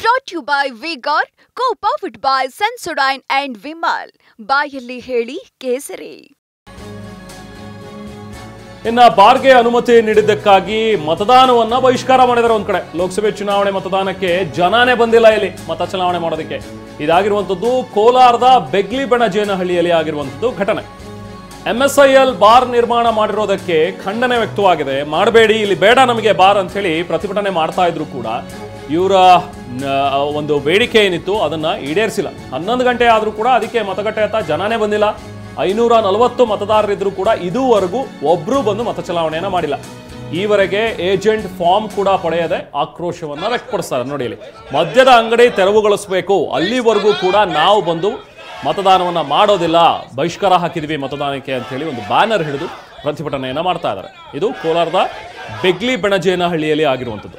Brought to you by Vigor, co-powered by Sensodyne and Vimal. ಬಾಯಲ್ಲಿ ಹೇಳಿ ಕೇಸರಿ. ಇನ್ನ ಬಾರ್ಗೆ ಅನುಮತಿ ನೀಡಿದ್ದಕ್ಕಾಗಿ ಮತದಾನವನ್ನ ಬಹಿಷ್ಕಾರ ಮಾಡಿದ್ದಾರೆ. ಒಂದ್ ಕಡೆ ಲೋಕಸಭೆ ಚುನಾವಣೆ ಮತದಾನಕ್ಕೆ ಜನಾನೇ ಬಂದಿಲ್ಲ ಇಲ್ಲಿ ಮತ ಚಲಾವಣೆ ಮಾಡೋದಕ್ಕೆ. ಇದಾಗಿರುವಂತದ್ದು ಕೋಲಾರದ ಬೆಗ್ಲಿ ಬೆಣಜೇನಹಳ್ಳಿಯಲ್ಲಿ ಆಗಿರುವಂತದ್ದು ಘಟನೆ. MSIL ಬಾರ್ ನಿರ್ಮಾಣ ಮಾಡಿರೋದಕ್ಕೆ ಖಂಡನೆ ವ್ಯಕ್ತವಾಗಿದೆ. ಮಾಡಬೇಡಿ, ಇಲ್ಲಿ ಬೇಡ ನಮಗೆ ಬಾರ್ ಅಂತ ಹೇಳಿ ಪ್ರತಿಭಟನೆ ಮಾಡ್ತಾ ಇದ್ರು ಕೂಡ ಇವರ ಒಂದು ಬೇಡಿಕೆ ಏನಿತ್ತು ಅದನ್ನ ಈಡೇರಿಸಿಲ್ಲ. 11 ಗಂಟೆ ಆದರೂ ಕೂಡ ಅದಕ್ಕೆ ಮತಗಟ್ಟೆ ಹತ್ತ ಜನಾನೇ ಬಂದಿಲ್ಲ. 540 ಮತದಾರರಿದ್ರು ಕೂಡ ಇದುವರೆಗೂ ಒಬ್ರು ಬಂದು ಮತ ಚಲಾವಣೆಯನ್ನ ಮಾಡಿಲ್ಲ. ಈವರೆಗೆ ಏಜೆಂಟ್ ಫಾರ್ಮ್ ಕೂಡ ಪಡೆಯದೆ ಆಕ್ರೋಶವನ್ನ ವ್ಯಕ್ತಪಡಿಸ್ತಾರೆ. ನೋಡಿ, ಇಲ್ಲಿ ಮದ್ಯದ ಅಂಗಡಿ ತೆರವುಗೊಳಿಸಬೇಕು, ಅಲ್ಲಿವರೆಗೂ ಕೂಡ ನಾವು ಬಂದು ಮತದಾನವನ್ನ ಮಾಡೋದಿಲ್ಲ, ಬಹಿಷ್ಕಾರ ಹಾಕಿದ್ವಿ ಮತದಾನಕ್ಕೆ ಅಂತ ಹೇಳಿ ಒಂದು ಬ್ಯಾನರ್ ಹಿಡಿದು ಪ್ರತಿಭಟನೆಯನ್ನ ಮಾಡ್ತಾ ಇದ್ದಾರೆ. ಇದು ಕೋಲಾರದ ಬೆಗ್ಲಿ ಬೆಣಜೇನಹಳ್ಳಿಯಲ್ಲಿ ಆಗಿರುವಂಥದ್ದು.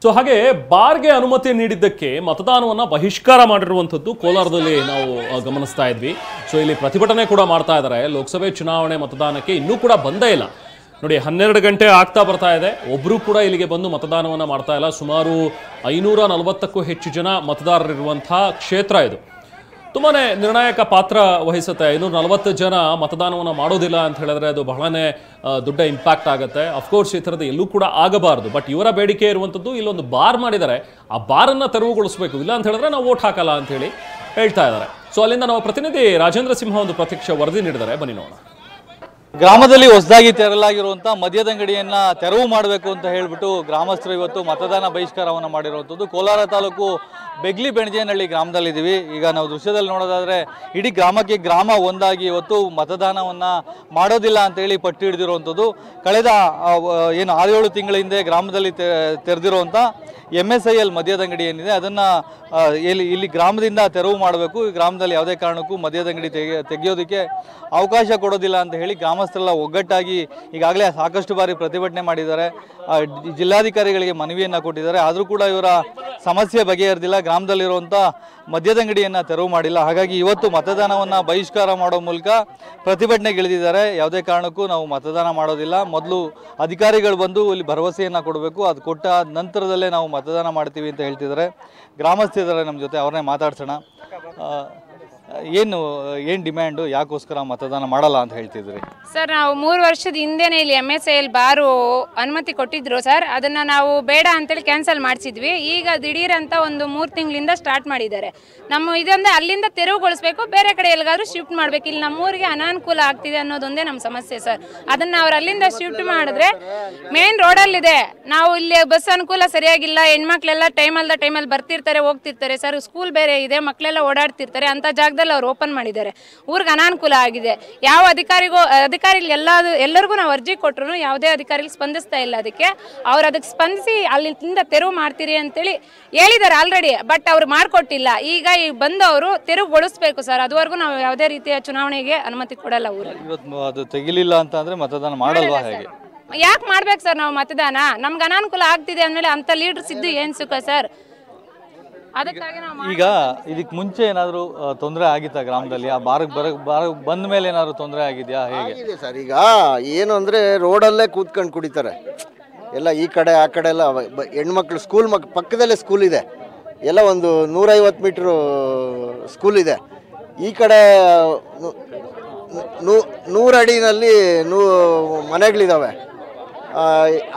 ಸೊ ಹಾಗೆ ಬಾರ್ಗೆ ಅನುಮತಿ ನೀಡಿದ್ದಕ್ಕೆ ಮತದಾನವನ್ನ ಬಹಿಷ್ಕಾರ ಮಾಡಿರುವಂಥದ್ದು ಕೋಲಾರದಲ್ಲಿ ನಾವು ಗಮನಿಸ್ತಾ ಇದ್ವಿ. ಸೊ ಇಲ್ಲಿ ಪ್ರತಿಭಟನೆ ಕೂಡ ಮಾಡ್ತಾ ಇದ್ದಾರೆ. ಲೋಕಸಭೆ ಚುನಾವಣೆ ಮತದಾನಕ್ಕೆ ಇನ್ನೂ ಕೂಡ ಬಂದೇ ಇಲ್ಲ. ನೋಡಿ, 12 ಗಂಟೆ ಆಗ್ತಾ ಬರ್ತಾ ಇದೆ, ಒಬ್ರು ಕೂಡ ಇಲ್ಲಿಗೆ ಬಂದು ಮತದಾನವನ್ನ ಮಾಡ್ತಾ ಇಲ್ಲ. ಸುಮಾರು 540ಕ್ಕೂ ಹೆಚ್ಚು ಜನ ಮತದಾರರಿರುವಂತಹ ಕ್ಷೇತ್ರ ಇದು. ತುಂಬಾನೇ ನಿರ್ಣಾಯಕ ಪಾತ್ರ ವಹಿಸುತ್ತೆ. 540 ಜನ ಮತದಾನವನ್ನು ಮಾಡೋದಿಲ್ಲ ಅಂತ ಹೇಳಿದ್ರೆ ಅದು ಬಹಳನೇ ದೊಡ್ಡ ಇಂಪ್ಯಾಕ್ಟ್ ಆಗುತ್ತೆ. ಅಫ್ಕೋರ್ಸ್ ಈ ಥರದ್ದು ಎಲ್ಲೂ ಕೂಡ ಆಗಬಾರ್ದು. ಬಟ್ ಇವರ ಬೇಡಿಕೆ ಇರುವಂಥದ್ದು ಇಲ್ಲೊಂದು ಬಾರ್ ಮಾಡಿದ್ದಾರೆ, ಆ ಬಾರನ್ನು ತೆರವುಗೊಳಿಸಬೇಕು, ಇಲ್ಲ ಅಂತ ಹೇಳಿದ್ರೆ ನಾವು ವೋಟ್ ಹಾಕಲ್ಲ ಅಂತ ಹೇಳಿ ಹೇಳ್ತಾ ಇದ್ದಾರೆ. ಸೊ ಅಲ್ಲಿಂದ ನಾವು ಪ್ರತಿನಿಧಿ ರಾಜೇಂದ್ರ ಸಿಂಹ ಒಂದು ಪ್ರತ್ಯಕ್ಷ ವರದಿ ನೀಡಿದ್ದಾರೆ, ಬನ್ನಿ ನೋಡೋಣ. ಗ್ರಾಮದಲ್ಲಿ ಹೊಸದಾಗಿ ತೆರಲಾಗಿರುವಂಥ ಮದ್ಯದಂಗಡಿಯನ್ನ ತೆರವು ಮಾಡಬೇಕು ಅಂತ ಹೇಳಿಬಿಟ್ಟು ಗ್ರಾಮಸ್ಥರು ಇವತ್ತು ಮತದಾನ ಬಹಿಷ್ಕಾರವನ್ನು ಮಾಡಿರುವಂಥದ್ದು. ಕೋಲಾರ ತಾಲೂಕು ಬೆಗ್ಲಿ ಬೆಣಜೇನಹಳ್ಳಿ ಗ್ರಾಮದಲ್ಲಿದ್ದೀವಿ. ಈಗ ನಾವು ದೃಶ್ಯದಲ್ಲಿ ನೋಡೋದಾದರೆ ಇಡೀ ಗ್ರಾಮ ಒಂದಾಗಿ ಇವತ್ತು ಮತದಾನವನ್ನು ಮಾಡೋದಿಲ್ಲ ಅಂತೇಳಿ ಪಟ್ಟು ಹಿಡಿದಿರುವಂಥದ್ದು. ಕಳೆದ ಏನು 6-7 ತಿಂಗಳ ಹಿಂದೆ ಗ್ರಾಮದಲ್ಲಿ ತೆರೆದಿರುವಂಥ MSIL ಮದ್ಯದಂಗಡಿ ಏನಿದೆ ಅದನ್ನು ಇಲ್ಲಿ ಗ್ರಾಮದಿಂದ ತೆರವು ಮಾಡಬೇಕು, ಈ ಗ್ರಾಮದಲ್ಲಿ ಯಾವುದೇ ಕಾರಣಕ್ಕೂ ಮದ್ಯದಂಗಡಿ ತೆಗೆಯೋದಕ್ಕೆ ಅವಕಾಶ ಕೊಡೋದಿಲ್ಲ ಅಂತ ಹೇಳಿ ಗ್ರಾಮಸ್ಥರೆಲ್ಲ ಒಗ್ಗಟ್ಟಾಗಿ ಈಗಾಗಲೇ ಸಾಕಷ್ಟು ಬಾರಿ ಪ್ರತಿಭಟನೆ ಮಾಡಿದ್ದಾರೆ. ಜಿಲ್ಲಾಧಿಕಾರಿಗಳಿಗೆ ಮನವಿಯನ್ನು ಕೊಟ್ಟಿದ್ದಾರೆ. ಆದರೂ ಕೂಡ ಇವರ ಸಮಸ್ಯೆ ಬಗೆಹರಿದಿಲ್ಲ. ಗ್ರಾಮದಲ್ಲಿರುವಂಥ ಮದ್ಯದಂಗಡಿಯನ್ನು ತೆರವು ಮಾಡಿಲ್ಲ. ಹಾಗಾಗಿ ಇವತ್ತು ಮತದಾನವನ್ನು ಬಹಿಷ್ಕಾರ ಮಾಡೋ ಮೂಲಕ ಪ್ರತಿಭಟನೆಗೆ ಇಳಿದಿದ್ದಾರೆ. ಯಾವುದೇ ಕಾರಣಕ್ಕೂ ನಾವು ಮತದಾನ ಮಾಡೋದಿಲ್ಲ, ಮೊದಲು ಅಧಿಕಾರಿಗಳು ಬಂದು ಇಲ್ಲಿ ಭರವಸೆಯನ್ನು ಕೊಡಬೇಕು, ಅದು ಕೊಟ್ಟ ನಂತರದಲ್ಲೇ ನಾವು ಮತದಾನ ಮಾಡ್ತೀವಿ ಅಂತ ಹೇಳ್ತಿದ್ದಾರೆ. ಗ್ರಾಮಸ್ಥರಿದ್ದಾರೆ ನಮ್ಮ ಜೊತೆ, ಅವ್ರನ್ನೇ ಮಾತಾಡ್ಸೋಣ. ಏನು ಡಿಮ್ಯಾಂಡು, ಯಾಕೋಸ್ಕರ ಮತದಾನ ಮಾಡಲ್ಲ ಅಂತ ಹೇಳ್ತಿದ್ರಿ? ಸರ್, ನಾವು 3 ವರ್ಷದ ಹಿಂದೆನೇ ಇಲ್ಲಿ MSIL ಬಾರು ಅನುಮತಿ ಕೊಟ್ಟಿದ್ರು ಸರ್. ಅದನ್ನು ನಾವು ಬೇಡ ಅಂತೇಳಿ ಕ್ಯಾನ್ಸಲ್ ಮಾಡಿಸಿದ್ವಿ. ಈಗ ದಿಢೀರ್ ಅಂತ ಒಂದು 3 ತಿಂಗಳಿಂದ ಸ್ಟಾರ್ಟ್ ಮಾಡಿದ್ದಾರೆ. ನಮ್ಮ ಇದೊಂದೇ ಅಲ್ಲಿಂದ ತೆರವುಗೊಳಿಸ್ಬೇಕು, ಬೇರೆ ಕಡೆ ಎಲ್ಲಿಗಾದ್ರೂ ಶಿಫ್ಟ್ ಮಾಡಬೇಕು. ಇಲ್ಲಿ ನಮ್ಮೂರಿಗೆ ಅನಾನುಕೂಲ ಆಗ್ತಿದೆ ಅನ್ನೋದೊಂದೇ ನಮ್ಮ ಸಮಸ್ಯೆ ಸರ್. ಅದನ್ನು ಅವ್ರು ಅಲ್ಲಿಂದ ಶಿಫ್ಟ್ ಮಾಡಿದ್ರೆ ಮೇನ್ ರೋಡಲ್ಲಿದೆ, ನಾವು ಇಲ್ಲಿ ಬಸ್ ಅನುಕೂಲ ಸರಿಯಾಗಿಲ್ಲ, ಹೆಣ್ಮಕ್ಳೆಲ್ಲ ಟೈಮಲ್ಲಿ ಬರ್ತಿರ್ತಾರೆ ಹೋಗ್ತಿರ್ತಾರೆ ಸರ್. ಸ್ಕೂಲ್ ಬೇರೆ ಇದೆ, ಮಕ್ಕಳೆಲ್ಲ ಓಡಾಡ್ತಿರ್ತಾರೆ. ಅಂತ ಜಾಗದಲ್ಲಿ ಅವ್ರು ಓಪನ್ ಮಾಡಿದ್ದಾರೆ, ಊರಿಗೆ ಅನಾನುಕೂಲ ಆಗಿದೆ. ಯಾವ ಅಧಿಕಾರಿ ಎಲ್ಲರಿಗೂ ನಾವು ಅರ್ಜಿ ಕೊಟ್ಟರು ಯಾವುದೇ ಅಧಿಕಾರಿಗಳು ಸ್ಪಂದಿಸ್ತಾ ಇಲ್ಲ. ಅದಕ್ಕೆ ಅದಕ್ಕೆ ಸ್ಪಂದಿಸಿ ಅಲ್ಲಿಂದ ತೆರವು ಮಾಡ್ತೀರಿ ಅಂತೇಳಿ ಹೇಳಿದ್ದಾರೆ ಆಲ್ರೆಡಿ, ಬಟ್ ಅವ್ರು ಮಾಡಿಕೊಟ್ಟಿಲ್ಲ. ಈಗ ಬಂದು ಅವರು ತೆರವುಗೊಳಿಸ್ಬೇಕು ಸರ್. ಅದುವರೆಗೂ ನಾವು ಯಾವುದೇ ರೀತಿಯ ಚುನಾವಣೆಗೆ ಅನುಮತಿ ಕೊಡಲ್ಲ. ಅದು ತೆಗಿಲಿಲ್ಲ ಅಂತಂದ್ರೆ ಮತದಾನ ಮಾಡಲ್ವಾ? ಹೇಗೆ ಯಾಕೆ ಮಾಡ್ಬೇಕು ಸರ್ ನಾವು ಮತದಾನ? ನಮ್ಗೆ ಅನಾನುಕೂಲ ಆಗ್ತಿದೆ ಅಂದಮೇಲೆ ಅಂತ ಲೀಡರ್ಸ್ ಇದ್ದು ಏನು ಸುಖ ಸರ್? ಈಗ ಇದಕ್ಕೆ ಮುಂಚೆ ಏನಾದರೂ ತೊಂದರೆ ಆಗಿತ್ತಾ ಗ್ರಾಮದಲ್ಲಿ? ಆ ಬಾರ್ ಬಂದ ಮೇಲೆ ಏನಾದ್ರು ತೊಂದರೆ ಆಗಿದೆಯಾ? ಹೇಗೆ ಸರ್, ಈಗ ಏನು ಅಂದರೆ ರೋಡಲ್ಲೇ ಕೂತ್ಕೊಂಡು ಕುಡಿತಾರೆ ಎಲ್ಲ. ಈ ಕಡೆ ಆ ಕಡೆ ಎಲ್ಲ ಹೆಣ್ಮಕ್ಳು ಸ್ಕೂಲ್ ಪಕ್ಕದಲ್ಲೇ ಸ್ಕೂಲ್ ಇದೆ, ಎಲ್ಲ ಒಂದು 150 ಮೀಟ್ರು ಸ್ಕೂಲ್ ಇದೆ. ಈ ಕಡೆ 100 ಅಡಿನಲ್ಲಿ ಮನೆಗಳಿದ್ದಾವೆ.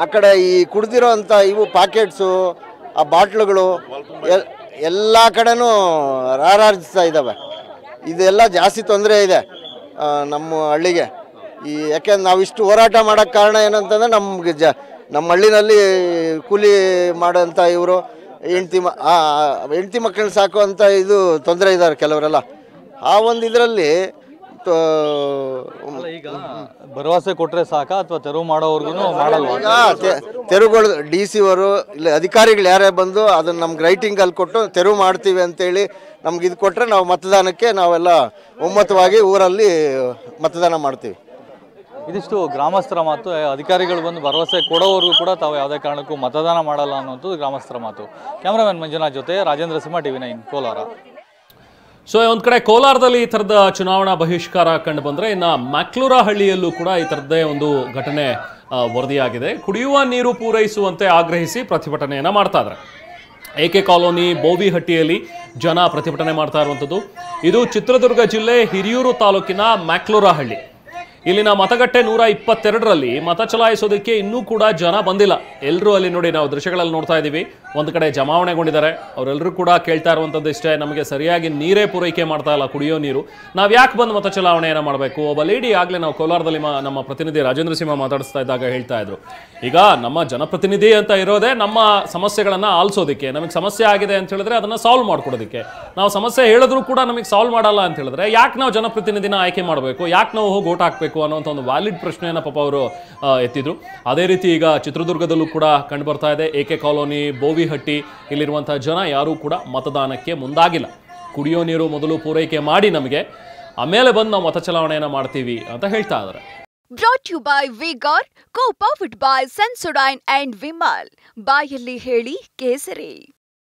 ಆ ಕಡೆ ಈ ಕುಡ್ದಿರೋ ಅಂಥ ಇವು ಪ್ಯಾಕೆಟ್ಸು, ಆ ಬಾಟ್ಲುಗಳು ಎಲ್ಲ ಕಡೆನೂ ರಾರಾಜಿಸ್ತಾ ಇದ್ದಾವೆ. ಇದೆಲ್ಲ ಜಾಸ್ತಿ ತೊಂದರೆ ಇದೆ ನಮ್ಮ ಹಳ್ಳಿಗೆ. ಯಾಕೆಂದ್ರೆ ನಾವಿಷ್ಟು ಹೋರಾಟ ಮಾಡೋಕ್ಕೆ ಕಾರಣ ಏನಂತಂದರೆ ನಮಗೆ ನಮ್ಮ ಹಳ್ಳಿನಲ್ಲಿ ಕೂಲಿ ಮಾಡೋಂಥ ಇವರು ಹೆಂಡ್ತಿ ಮಕ್ಕಳನ್ನ ಸಾಕುವಂಥ ಇದು ತೊಂದರೆ ಇದ್ದಾರೆ ಕೆಲವರೆಲ್ಲ. ಆ ಒಂದು ಇದರಲ್ಲಿ ಈಗ ಭರವಸೆ ಕೊಟ್ಟರೆ ಸಾಕ ಅಥವಾ ತೆರವು ಮಾಡೋವರೆಗೂ ಮಾಡಲ್ವಾ? ತೆರವುಗಳು DC ಅವರು ಇಲ್ಲ ಅಧಿಕಾರಿಗಳು ಯಾರೇ ಬಂದು ಅದನ್ನು ನಮ್ಗೆ ರೈಟಿಂಗಲ್ಲಿ ಕೊಟ್ಟು ತೆರವು ಮಾಡ್ತೀವಿ ಅಂತೇಳಿ ನಮ್ಗೆ ಇದು ಕೊಟ್ಟರೆ ನಾವು ಮತದಾನಕ್ಕೆ ನಾವೆಲ್ಲ ಒಮ್ಮತವಾಗಿ ಊರಲ್ಲಿ ಮತದಾನ ಮಾಡ್ತೀವಿ. ಇದಿಷ್ಟು ಗ್ರಾಮಸ್ಥರ ಮಾತು. ಅಧಿಕಾರಿಗಳು ಬಂದು ಭರವಸೆ ಕೊಡೋವರೆಗೂ ಕೂಡ ತಾವು ಯಾವುದೇ ಕಾರಣಕ್ಕೂ ಮತದಾನ ಮಾಡಲ್ಲ ಅನ್ನುವಂಥದ್ದು ಗ್ರಾಮಸ್ಥರ ಮಾತು. ಕ್ಯಾಮ್ರಾಮನ್ ಮಂಜುನಾಥ್ ಜೊತೆ ರಾಜೇಂದ್ರ ಸಿಂಹ, TV9 ಕೋಲಾರ. ಸೊ ಒಂದು ಕಡೆ ಕೋಲಾರದಲ್ಲಿ ಈ ಥರದ ಚುನಾವಣಾ ಬಹಿಷ್ಕಾರ ಕಂಡು ಬಂದರೆ, ಇನ್ನು ಮ್ಯಾಕ್ಲೂರಹಳ್ಳಿಯಲ್ಲೂ ಕೂಡ ಈ ಥರದ್ದೇ ಒಂದು ಘಟನೆ ವರದಿಯಾಗಿದೆ. ಕುಡಿಯುವ ನೀರು ಪೂರೈಸುವಂತೆ ಆಗ್ರಹಿಸಿ ಪ್ರತಿಭಟನೆಯನ್ನು ಮಾಡ್ತಾ ಇದ್ದಾರೆ. AK ಕಾಲೋನಿ ಬೋವಿಹಟ್ಟಿಯಲ್ಲಿ ಜನ ಪ್ರತಿಭಟನೆ ಮಾಡ್ತಾ ಇರುವಂಥದ್ದು. ಇದು ಚಿತ್ರದುರ್ಗ ಜಿಲ್ಲೆ ಹಿರಿಯೂರು ತಾಲೂಕಿನ ಮ್ಯಾಕ್ಲೂರಹಳ್ಳಿ. ಇಲ್ಲಿನ ಮತಗಟ್ಟೆ 122ರಲ್ಲಿ ಮತ ಚಲಾಯಿಸೋದಕ್ಕೆ ಇನ್ನೂ ಕೂಡ ಜನ ಬಂದಿಲ್ಲ. ಎಲ್ಲರೂ ಅಲ್ಲಿ ನೋಡಿ, ನಾವು ದೃಶ್ಯಗಳಲ್ಲಿ ನೋಡ್ತಾ ಇದ್ದೀವಿ, ಒಂದು ಕಡೆ ಜಮಾವಣೆಗೊಂಡಿದ್ದಾರೆ. ಅವರೆಲ್ಲರೂ ಕೂಡ ಕೇಳ್ತಾ ಇರುವಂಥದ್ದು ಇಷ್ಟೇ, ನಮಗೆ ಸರಿಯಾಗಿ ನೀರೇ ಪೂರೈಕೆ ಮಾಡ್ತಾ ಇಲ್ಲ, ಕುಡಿಯೋ ನೀರು, ನಾವು ಯಾಕೆ ಬಂದು ಮತ ಚಲಾವಣೆಯನ್ನು ಮಾಡಬೇಕು? ಒಬ್ಬ ಲೇಡಿ ಆಗಲೇ ನಾವು ಕೋಲಾರದಲ್ಲಿ ನಮ್ಮ ಪ್ರತಿನಿಧಿ ರಾಜೇಂದ್ರ ಸಿಂಹ ಮಾತಾಡಿಸ್ತಾ ಇದ್ದಾಗ ಹೇಳ್ತಾ ಇದ್ರು, ಈಗ ನಮ್ಮ ಜನಪ್ರತಿನಿಧಿ ಅಂತ ಇರೋದೇ ನಮ್ಮ ಸಮಸ್ಯೆಗಳನ್ನು ಆಲಿಸೋದಕ್ಕೆ. ನಮಗೆ ಸಮಸ್ಯೆ ಆಗಿದೆ ಅಂತ ಹೇಳಿದ್ರೆ ಅದನ್ನು ಸಾಲ್ವ್ ಮಾಡ್ಕೊಡೋದಕ್ಕೆ. ನಾವು ಸಮಸ್ಯೆ ಹೇಳಿದ್ರು ಕೂಡ ನಮಗೆ ಸಾಲ್ವ್ ಮಾಡಲ್ಲ ಅಂತ ಹೇಳಿದ್ರೆ ಯಾಕೆ ನಾವು ಜನಪ್ರತಿನಿಧಿನ ಆಯ್ಕೆ ಮಾಡಬೇಕು? ಯಾಕೆ ನಾವು ಹೋಗಿ ಓಟ್ ಹಾಕಬೇಕು ಅನ್ನೋಂಥ ಒಂದು ವ್ಯಾಲಿಡ್ ಪ್ರಶ್ನೆಯನ್ನು ಪಾಪ ಅವರು ಎತ್ತಿದ್ರು. ಅದೇ ರೀತಿ ಈಗ ಚಿತ್ರದುರ್ಗದಲ್ಲೂ ಕೂಡ ಕಂಡು ಬರ್ತಾ ಇದೆ. AK ಕಾಲೋನಿ ಬೋವಿಹಟ್ಟಿ ಇಲ್ಲಿರುವಂತಹ ಜನ ಯಾರೂ ಕೂಡ ಮತದಾನಕ್ಕೆ ಮುಂದಾಗಿಲ್ಲ. ಕುಡಿಯೋ ನೀರು ಮೊದಲು ಪೂರೈಕೆ ಮಾಡಿ ನಮಗೆ, ಆಮೇಲೆ ಬಂದು ನಾವು ಮತ ಚಲಾವಣೆಯನ್ನು ಮಾಡ್ತೀವಿ ಅಂತ ಹೇಳ್ತಾ ಇದ್ದಾರೆ. Brought to you by Vigor, co-powered by Sensodyne and Vimal. ಬಾಯಲ್ಲಿ ಹೇಳಿ ಕೇಸರಿ.